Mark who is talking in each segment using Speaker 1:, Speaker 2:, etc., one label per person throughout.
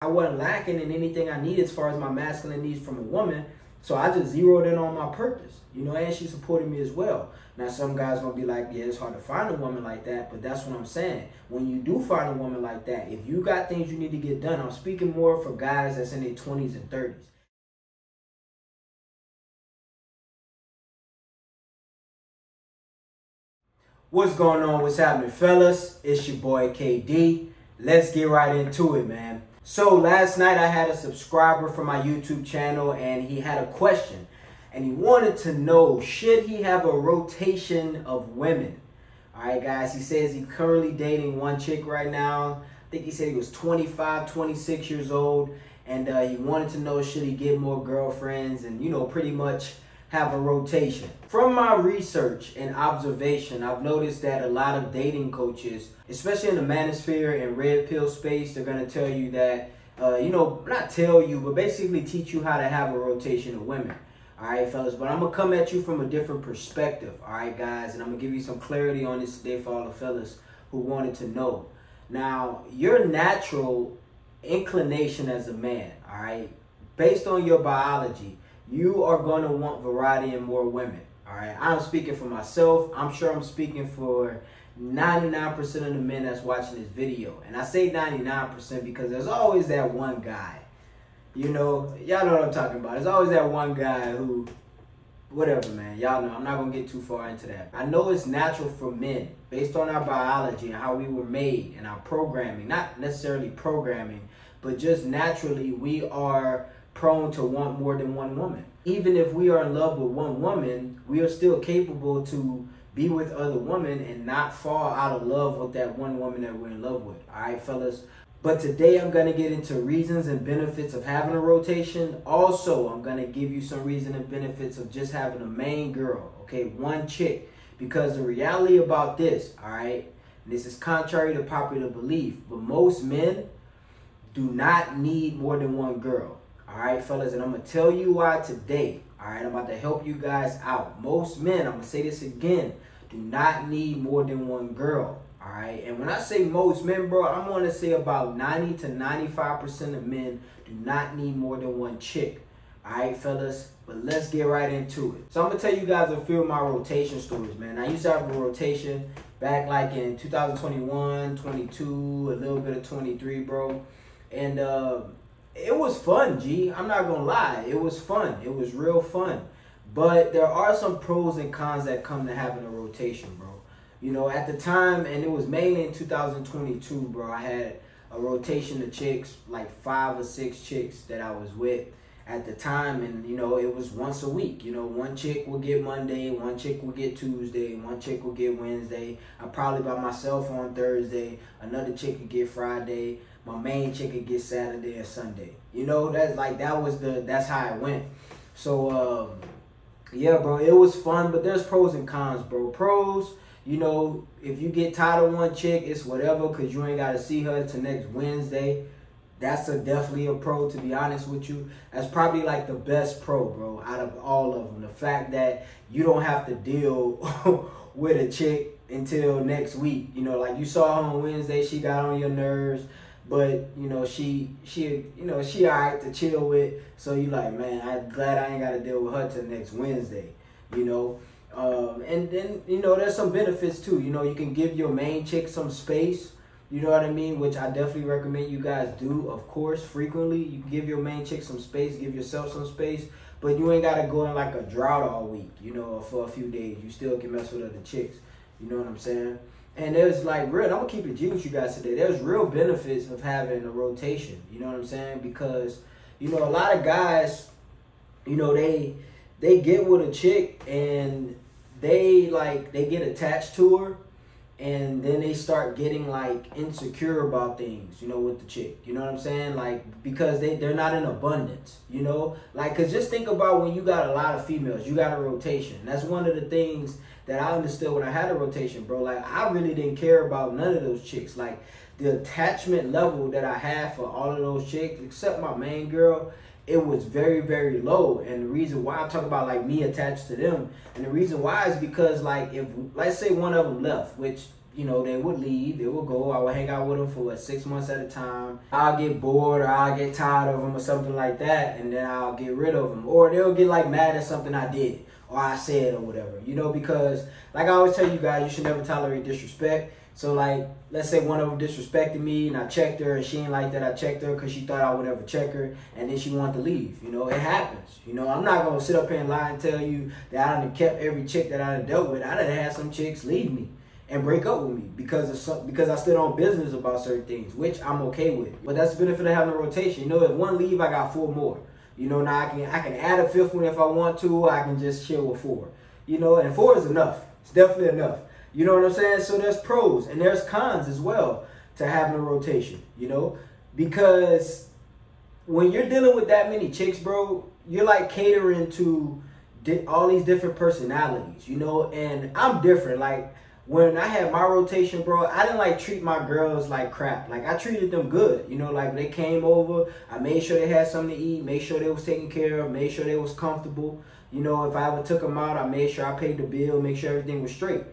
Speaker 1: I wasn't lacking in anything I needed as far as my masculine needs from a woman. So I just zeroed in on my purpose, you know, and she supported me as well. Now, some guys gonna be like, yeah, it's hard to find a woman like that, but that's what I'm saying. When you do find a woman like that, if you got things you need to get done, I'm speaking more for guys that's in their 20s and 30s. What's going on? What's happening, fellas? It's your boy KD. Let's get right into it, man. So last night I had a subscriber from my YouTube channel and he had a question. And he wanted to know, should he have a rotation of women? Alright guys, he says he's currently dating one chick right now. I think he said he was 25, 26 years old. And he wanted to know, should he get more girlfriends and, you know, pretty much have a rotation. From my research and observation, I've noticed that a lot of dating coaches, especially in the manosphere and red pill space, they're going to tell you that, you know, not tell you, but basically teach you how to have a rotation of women. All right, fellas, but I'm going to come at you from a different perspective. All right, guys, and I'm going to give you some clarity on this today for all the fellas who wanted to know. Now, your natural inclination as a man, all right, based on your biology, you are going to want variety and more women, all right? I'm speaking for myself. I'm sure I'm speaking for 99% of the men that's watching this video. And I say 99% because there's always that one guy. You know, y'all know what I'm talking about. There's always that one guy who, whatever, man. Y'all know, I'm not going to get too far into that. I know it's natural for men, based on our biology and how we were made and our programming, not necessarily programming, but just naturally we are prone to want more than one woman. Even if we are in love with one woman, we are still capable to be with other women and not fall out of love with that one woman that we're in love with. All right, fellas? But today I'm going to get into reasons and benefits of having a rotation. Also, I'm going to give you some reasons and benefits of just having a main girl, okay, one chick. Because the reality about this, all right, and this is contrary to popular belief, but most men do not need more than one girl. All right, fellas, and I'm going to tell you why today. All right, I'm about to help you guys out. Most men, I'm going to say this again, do not need more than one girl. All right, and when I say most men, bro, I'm going to say about 90 to 95% of men do not need more than one chick. All right, fellas, but let's get right into it. So I'm going to tell you guys a few of my rotation stories, man. I used to have a rotation back like in 2021, 22, a little bit of 23, bro. And it was fun, G. I'm not gonna lie. It was fun. It was real fun. But there are some pros and cons that come to having a rotation, bro. You know, at the time, and it was mainly in 2022, bro, I had a rotation of chicks, like 5 or 6 chicks that I was with at the time. And, you know, it was once a week. You know, one chick would get Monday, one chick would get Tuesday, one chick would get Wednesday. I'm probably by myself on Thursday. Another chick would get Friday. My main chick would get Saturday and Sunday. You know, that's how it went. So, yeah, bro, it was fun, but there's pros and cons, bro. Pros, you know, if you get tired of one chick, it's whatever, because you ain't got to see her till next Wednesday. That's definitely a pro, to be honest with you. That's probably like the best pro, bro, out of all of them. The fact that you don't have to deal with a chick until next week. You know, like you saw her on Wednesday, she got on your nerves. But, you know, she all right to chill with. So you like, man, I'm glad I ain't got to deal with her till next Wednesday, you know. And then, you know, there's some benefits too. You know, you can give your main chick some space, you know what I mean? Which I definitely recommend you guys do, of course, frequently. You can give your main chick some space, give yourself some space. But you ain't got to go in like a drought all week, you know, or for a few days. You still can mess with other chicks. You know what I'm saying? And there's like real, I'm going to keep it G with you guys today. There's real benefits of having a rotation. You know what I'm saying? Because, you know, a lot of guys, you know, they get with a chick and they get attached to her. And then they start getting like insecure about things, you know, with the chick. You know what I'm saying? Like, because they're not in abundance, you know? Like, because just think about when you got a lot of females, you got a rotation. That's one of the things that I understood when I had a rotation, bro. Like, I really didn't care about none of those chicks. Like, the attachment level that I had for all of those chicks, except my main girl, it was very, very low. And the reason why I'm talking about like me attached to them, and the reason why is because like if, let's say one of them left, which, you know, they would leave, they would go. I would hang out with them for 6 months at a time. I'll get bored or I'll get tired of them or something like that, and then I'll get rid of them. Or they'll get like mad at something I did or I said or whatever, you know, because like I always tell you guys, you should never tolerate disrespect. So like, let's say one of them disrespected me and I checked her and she ain't like that. I checked her because she thought I would never check her and then she wanted to leave. You know, it happens. You know, I'm not going to sit up here and lie and tell you that I done kept every chick that I done dealt with. I done had some chicks leave me and break up with me because I stood on business about certain things, which I'm okay with. But that's the benefit of having a rotation. You know, if one leave, I got 4 more. You know, now I can add a 5th one if I want to, or I can just chill with 4. You know, and 4 is enough. It's definitely enough. You know what I'm saying? So there's pros and there's cons as well to having a rotation, you know? Because when you're dealing with that many chicks, bro, you're like catering to all these different personalities, you know? And I'm different. Like, when I had my rotation, bro, I didn't like treat my girls like crap. Like, I treated them good, you know? Like, they came over, I made sure they had something to eat, made sure they was taken care of, made sure they was comfortable. You know, if I ever took them out, I made sure I paid the bill, make sure everything was straight.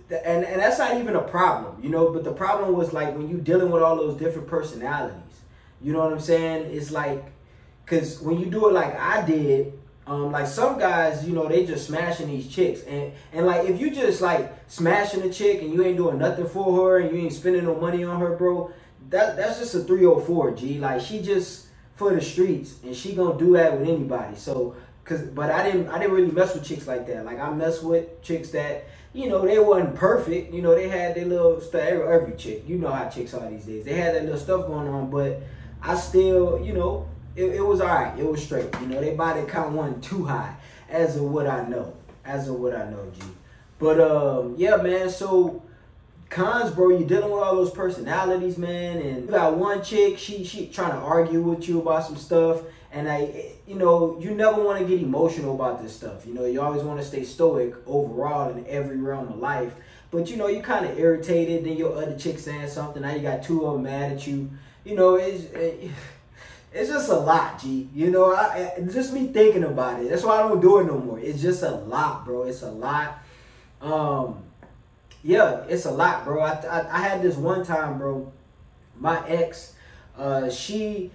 Speaker 1: And that's not even a problem, you know, but the problem was like when you dealing with all those different personalities, you know what I'm saying? It's like, because when you do it like I did, like some guys, you know, they just smashing these chicks. And like if you just like smashing a chick and you ain't doing nothing for her and you ain't spending no money on her, bro, that's just a 304, G. Like she just for the streets and she gonna do that with anybody. So, but I didn't really mess with chicks like that. Like I mess with chicks that, you know, they wasn't perfect. You know, they had their little stuff. Every chick, you know how chicks are these days. They had that little stuff going on, but I still, you know, it was all right. It was straight. You know, their body count wasn't too high, as of what I know. G. But, yeah, man, so cons, bro, you're dealing with all those personalities, man, and you got one chick, she trying to argue with you about some stuff, and you know, you never want to get emotional about this stuff. You know, you always want to stay stoic overall in every realm of life. But, you know, you kind of irritated, then your other chick saying something, now you got 2 of them mad at you. You know, it's just a lot, G. You know, just me thinking about it. That's why I don't do it no more. It's just a lot, bro. It's a lot. Yeah, it's a lot, bro. I had this one time, bro. My ex, she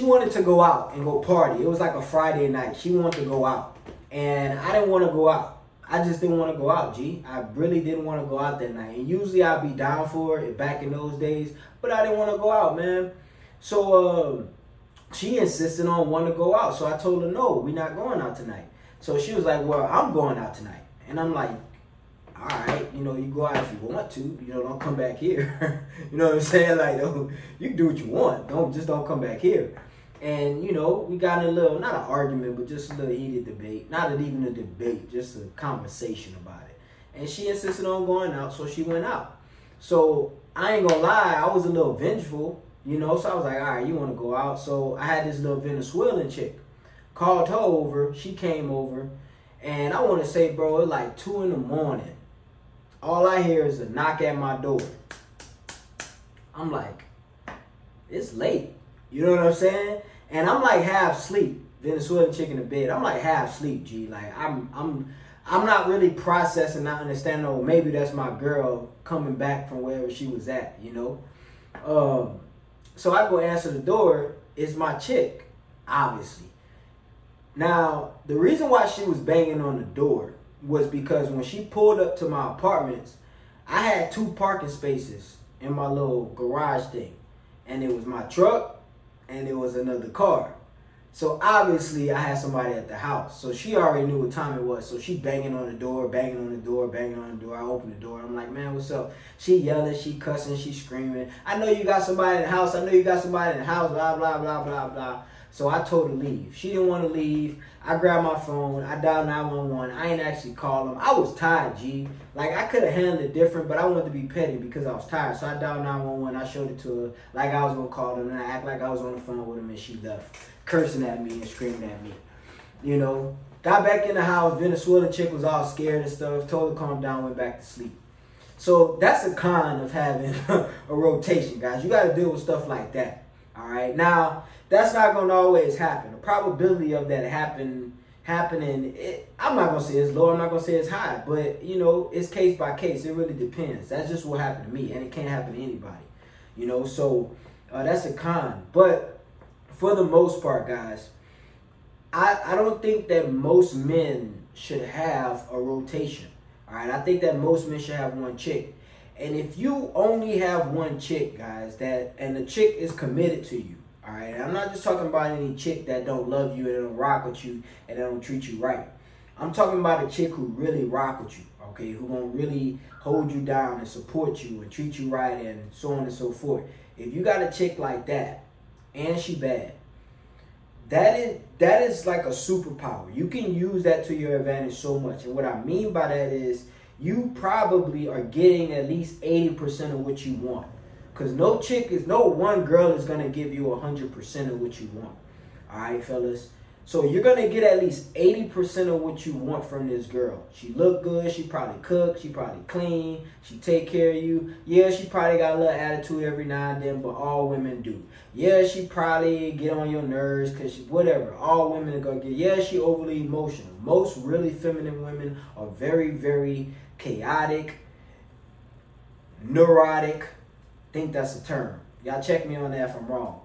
Speaker 1: wanted to go out and go party. It was like a Friday night. She wanted to go out. And I didn't want to go out. I just didn't want to go out, G. I really didn't want to go out that night. And usually I'd be down for it back in those days. But I didn't want to go out, man. So she insisted on wanting to go out. So I told her, no, we're not going out tonight. So she was like, well, I'm going out tonight. And I'm like, all right, you know, you go out if you want to, you know, don't come back here. You know what I'm saying? Like, you can do what you want. Don't come back here. And, you know, we got in a little, not an argument, but just a little heated debate. Not even a debate, just a conversation about it. And she insisted on going out, so she went out. So I ain't gonna lie, I was a little vengeful, you know, so I was like, all right, you want to go out? So I had this little Venezuelan chick. Called her over, she came over, and I want to say, bro, it was like 2 in the morning. All I hear is a knock at my door. I'm like, it's late. You know what I'm saying? And I'm like half asleep. Venezuelan chick in the bed. I'm like half asleep, G. Like I'm not really processing, not understanding. Oh, maybe that's my girl coming back from wherever she was at. You know. So I go answer the door. It's my chick, obviously. Now the reason why she was banging on the door was because when she pulled up to my apartments, I had 2 parking spaces in my little garage thing. And it was my truck and it was another car. So obviously I had somebody at the house. So she already knew what time it was. So she banging on the door, banging on the door, banging on the door. I open the door. I'm like, man, what's up? She yelling, she cussing, she screaming. I know you got somebody in the house. I know you got somebody in the house, blah, blah, blah, blah, blah. So I told her to leave. She didn't want to leave. I grabbed my phone. I dialed 911. I ain't actually called them. I was tired, G. Like, I could have handled it different, but I wanted to be petty because I was tired. So I dialed 911. I showed it to her like I was going to call them. And I act like I was on the phone with them, and she left, cursing at me and screaming at me. You know, got back in the house. Venezuelan chick was all scared and stuff. Told her to calm down, went back to sleep. So that's a con of having a rotation, guys. You got to deal with stuff like that. All right. Now, that's not going to always happen. The probability of that happening, happening, I'm not gonna say it's low, I'm not gonna say it's high, but you know, it's case by case. It really depends. That's just what happened to me, and it can't happen to anybody. You know, so that's a con. But for the most part, guys, I don't think that most men should have a rotation. All right, I think that most men should have one chick. And if you only have one chick, guys, and the chick is committed to you, all right, I'm not just talking about any chick that don't love you and don't rock with you and that don't treat you right. I'm talking about a chick who really rock with you, okay, who gonna really hold you down and support you and treat you right and so on and so forth. If you got a chick like that and she bad, that is like a superpower. You can use that to your advantage so much. And what I mean by that is you probably are getting at least 80% of what you want. Because no one girl is going to give you 100% of what you want. All right, fellas? So you're going to get at least 80% of what you want from this girl. She look good. She probably cook. She probably clean. She take care of you. Yeah, she probably got a little attitude every now and then, but all women do. Yeah, she probably get on your nerves because whatever. All women are going to get. Yeah, she overly emotional. Most really feminine women are very, very chaotic, neurotic. I think that's the term. Y'all check me on that if I'm wrong.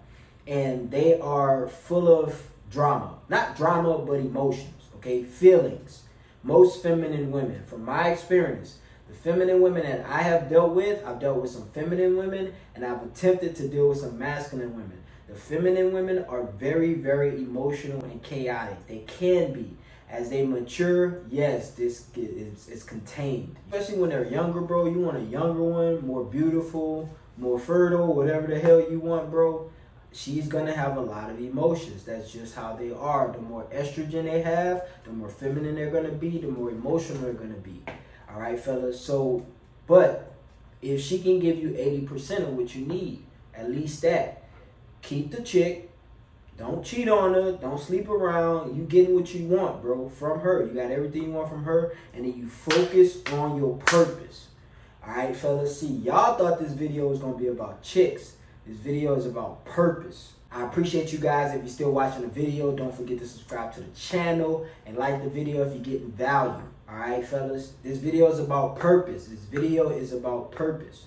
Speaker 1: And they are full of drama. Not drama, but emotions, okay? Feelings. Most feminine women, from my experience, the feminine women that I have dealt with, I've dealt with some feminine women, and I've attempted to deal with some masculine women. The feminine women are very, very emotional and chaotic. They can be. As they mature, yes, this is contained. Especially when they're younger, bro. You want a younger one, more beautiful, more fertile, whatever the hell you want, bro. She's going to have a lot of emotions. That's just how they are. The more estrogen they have, the more feminine they're going to be, the more emotional they're going to be. All right, fellas? So, but if she can give you 80% of what you need, at least that, keep the chick. Don't cheat on her. Don't sleep around. You getting what you want, bro, from her. You got everything you want from her, and then you focus on your purpose. All right, fellas? See, y'all thought this video was going to be about chicks. This video is about purpose. I appreciate you guys. If you're still watching the video, don't forget to subscribe to the channel and like the video if you're getting value. All right, fellas? This video is about purpose. This video is about purpose.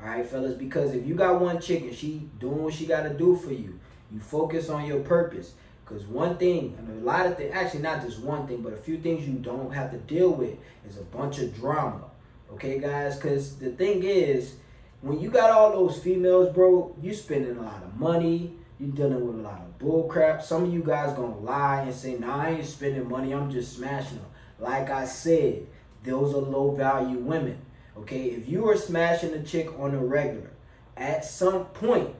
Speaker 1: All right, fellas? Because if you got one chick and she doing what she got to do for you, you focus on your purpose. Because one thing, and a lot of things, actually not just one thing, but a few things you don't have to deal with is a bunch of drama. Okay, guys? Because the thing is, when you got all those females, bro, you spending a lot of money. You dealing with a lot of bull crap. Some of you guys gonna lie and say, nah, I ain't spending money. I'm just smashing them. Like I said, those are low value women. Okay, if you are smashing a chick on a regular, at some point,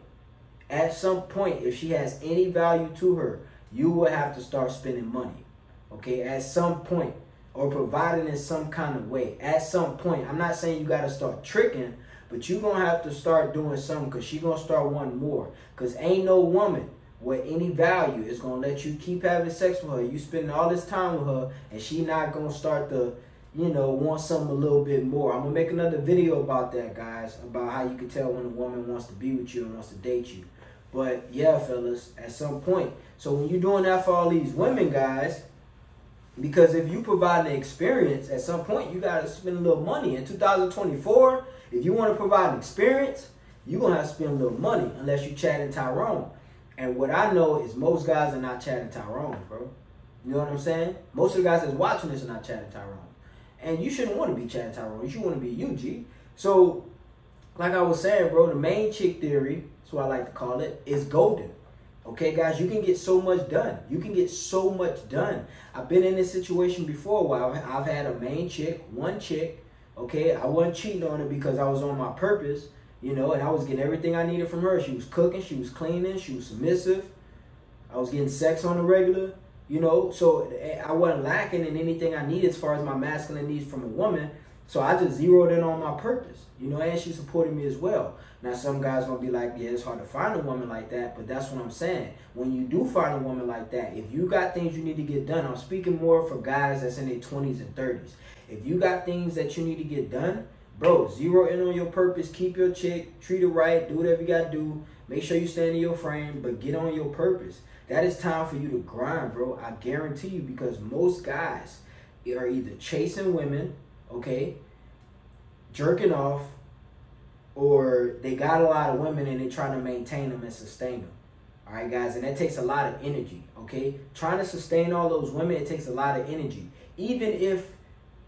Speaker 1: if she has any value to her, you will have to start spending money. Okay, at some point, or providing in some kind of way. At some point, I'm not saying you got to start tricking, but you're going to have to start doing something because she's going to start wanting more. Because ain't no woman with any value is going to let you keep having sex with her. You spending all this time with her and she not going to start to, you know, want something a little bit more. I'm going to make another video about that, guys, about how you can tell when a woman wants to be with you and wants to date you. But yeah, fellas, at some point. So when you're doing that for all these women, guys, because if you provide an experience, at some point you got to spend a little money. In 2024, if you want to provide an experience, you're going to have to spend a little money unless you chatting Tyrone. And what I know is most guys are not chatting Tyrone, bro. You know what I'm saying? Most of the guys that's watching this are not chatting Tyrone. And you shouldn't want to be chatting Tyrone. You should want to be UG. So, like I was saying, bro, the main chick theory, that's what I like to call it, is golden. Okay, guys, you can get so much done. You can get so much done. I've been in this situation before where I've had a main chick, one chick. Okay, I wasn't cheating on her because I was on my purpose, you know, and I was getting everything I needed from her. She was cooking, she was cleaning, she was submissive. I was getting sex on the regular, you know, so I wasn't lacking in anything I needed as far as my masculine needs from a woman. So I just zeroed in on my purpose, you know, and she supported me as well. Now, some guys going to be like, yeah, it's hard to find a woman like that, but that's what I'm saying. When you do find a woman like that, if you got things you need to get done, I'm speaking more for guys that's in their 20s and 30s. If you got things that you need to get done, bro, zero in on your purpose, keep your chick, treat her right, do whatever you got to do, Make sure you stay in your frame, but get on your purpose. That is time for you to grind, bro. I guarantee you, because most guys are either chasing women, okay, jerking off, or they got a lot of women and they're trying to maintain them and sustain them. All right, guys, and that takes a lot of energy, okay? Trying to sustain all those women, it takes a lot of energy. Even if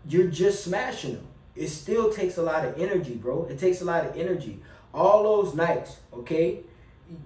Speaker 1: you're just smashing them, it still takes a lot of energy, bro. It takes a lot of energy. All those nights, okay?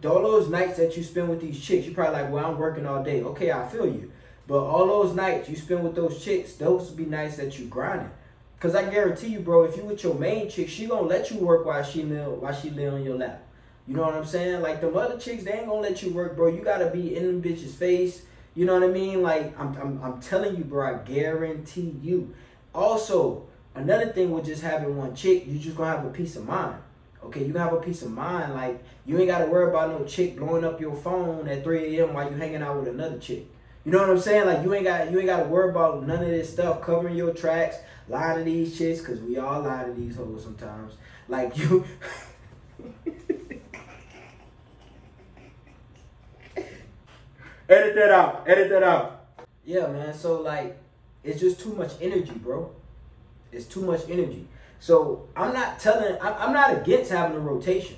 Speaker 1: All those nights that you spend with these chicks, you're probably like, well, I'm working all day. Okay, I feel you. But all those nights you spend with those chicks, those would be nights that you grinding. Because I guarantee you, bro, if you with your main chick, she gonna let you work while she lay on your lap. You know what I'm saying? Like, the other chicks, they ain't gonna let you work, bro. You gotta be in them bitches' face. You know what I mean? Like, I'm telling you, bro, I guarantee you. Also, another thing with just having one chick, you just gonna have a peace of mind. Okay, you gonna have a peace of mind. Like, you ain't gotta worry about no chick blowing up your phone at 3 a.m. while you hanging out with another chick. You know what I'm saying? Like, you ain't gotta worry about none of this stuff, covering your tracks, lying to these chicks, because we all lie to these hoes sometimes. Like, you... Edit that out. Edit that out. Yeah, man. So, like, it's just too much energy, bro. It's too much energy. So, I'm not against having a rotation.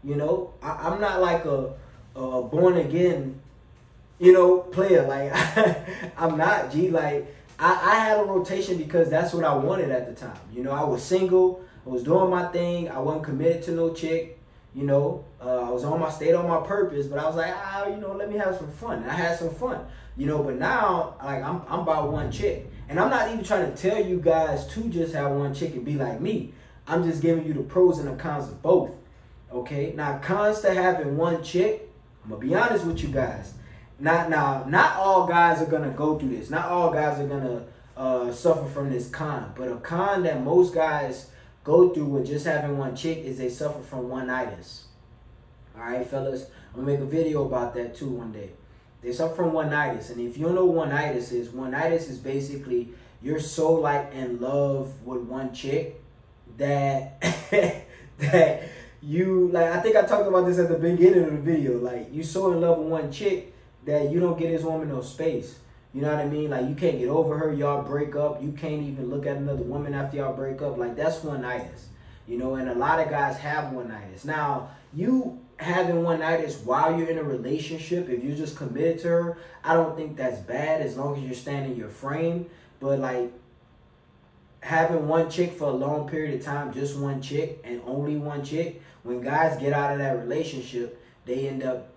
Speaker 1: You know? I'm not like a born again, you know, player. Like, I'm not, G. Like, I had a rotation because that's what I wanted at the time. You know, I was single. I was doing my thing. I wasn't committed to no chick. You know, I stayed on my purpose, but I was like, you know, let me have some fun. And I had some fun, you know, but now, like, I'm about one chick. And I'm not even trying to tell you guys to just have one chick and be like me. I'm just giving you the pros and the cons of both, okay? Now, cons to having one chick, I'm going to be honest with you guys. Not all guys are going to go through this. Not all guys are going to suffer from this con. But a con that most guys go through with just having one chick is they suffer from one-nights. All right, fellas, I'm gonna make a video about that too one day. They suffer from one-nights, and if you don't know what one-nights is basically you're so like in love with one chick that that you, like, I think I talked about this at the beginning of the video. Like, you so in love with one chick that you don't get this woman no space. You know what I mean? Like, you can't get over her. Y'all break up. You can't even look at another woman after y'all break up. Like, that's one-nights. You know, and a lot of guys have one-nights. Now, you having one-nights while you're in a relationship, if you're just committed to her, I don't think that's bad as long as you're staying in your frame. But, like, having one chick for a long period of time, just one chick and only one chick, when guys get out of that relationship, they end up,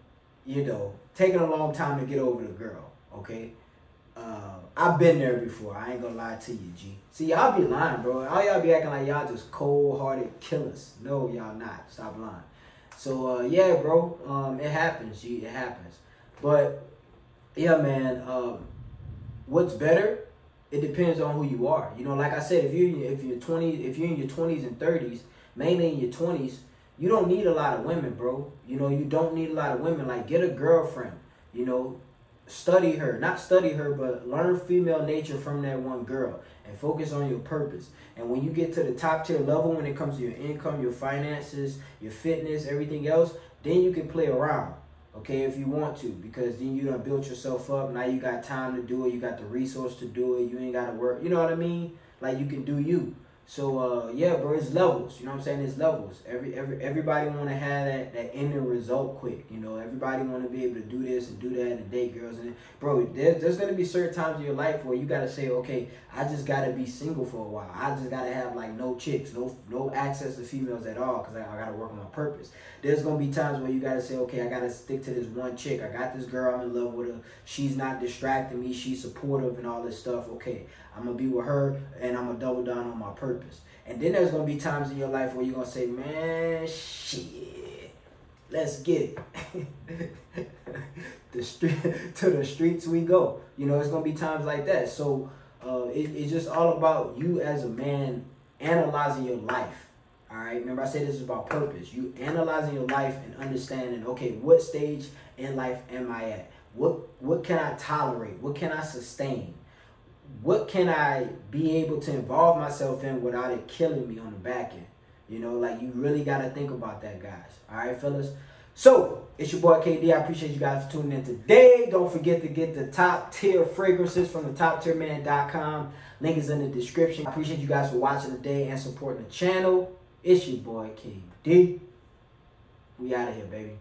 Speaker 1: you know, taking a long time to get over the girl, okay? I've been there before. I ain't gonna lie to you, G. See, y'all be lying, bro. All y'all be acting like y'all just cold-hearted killers. No, y'all not. Stop lying. So, yeah, bro. It happens, G. It happens. But, yeah, man. What's better? It depends on who you are. You know, like I said, if you're in your 20s and 30s, mainly in your 20s, you don't need a lot of women, bro. You know, you don't need a lot of women. Like, get a girlfriend. You know, study her. Not study her, but learn female nature from that one girl and focus on your purpose. And when you get to the top tier level, when it comes to your income, your finances, your fitness, everything else, then you can play around, okay, if you want to, because then you done built yourself up. Now you got time to do it. You got the resource to do it. You ain't got to work. You know what I mean? Like, you can do you. So, yeah, bro, it's levels. You know what I'm saying? It's levels. Everybody want to have that ending result quick. You know, everybody want to be able to do this and do that and date girls. And, bro, there's going to be certain times in your life where you got to say, okay, I just got to be single for a while. I just got to have, like, no chicks, no access to females at all, because I got to work on my purpose. There's going to be times where you got to say, okay, I got to stick to this one chick. I got this girl. I'm in love with her. She's not distracting me. She's supportive and all this stuff. Okay, I'm going to be with her, and I'm going to double down on my purpose. And then there's going to be times in your life where you're going to say, man, shit, let's get it. To the streets we go. You know, it's going to be times like that. So it's just all about you as a man analyzing your life. All right, remember I said this is about purpose. You analyzing your life and understanding, okay, what stage in life am I at? What can I tolerate? What can I sustain? What can I be able to involve myself in without it killing me on the back end? You know, like, you really got to think about that, guys. All right, fellas? So, it's your boy KD. I appreciate you guys for tuning in today. Don't forget to get the top tier fragrances from the toptierman.com. Link is in the description. I appreciate you guys for watching today and supporting the channel. It's your boy KD. We out of here, baby.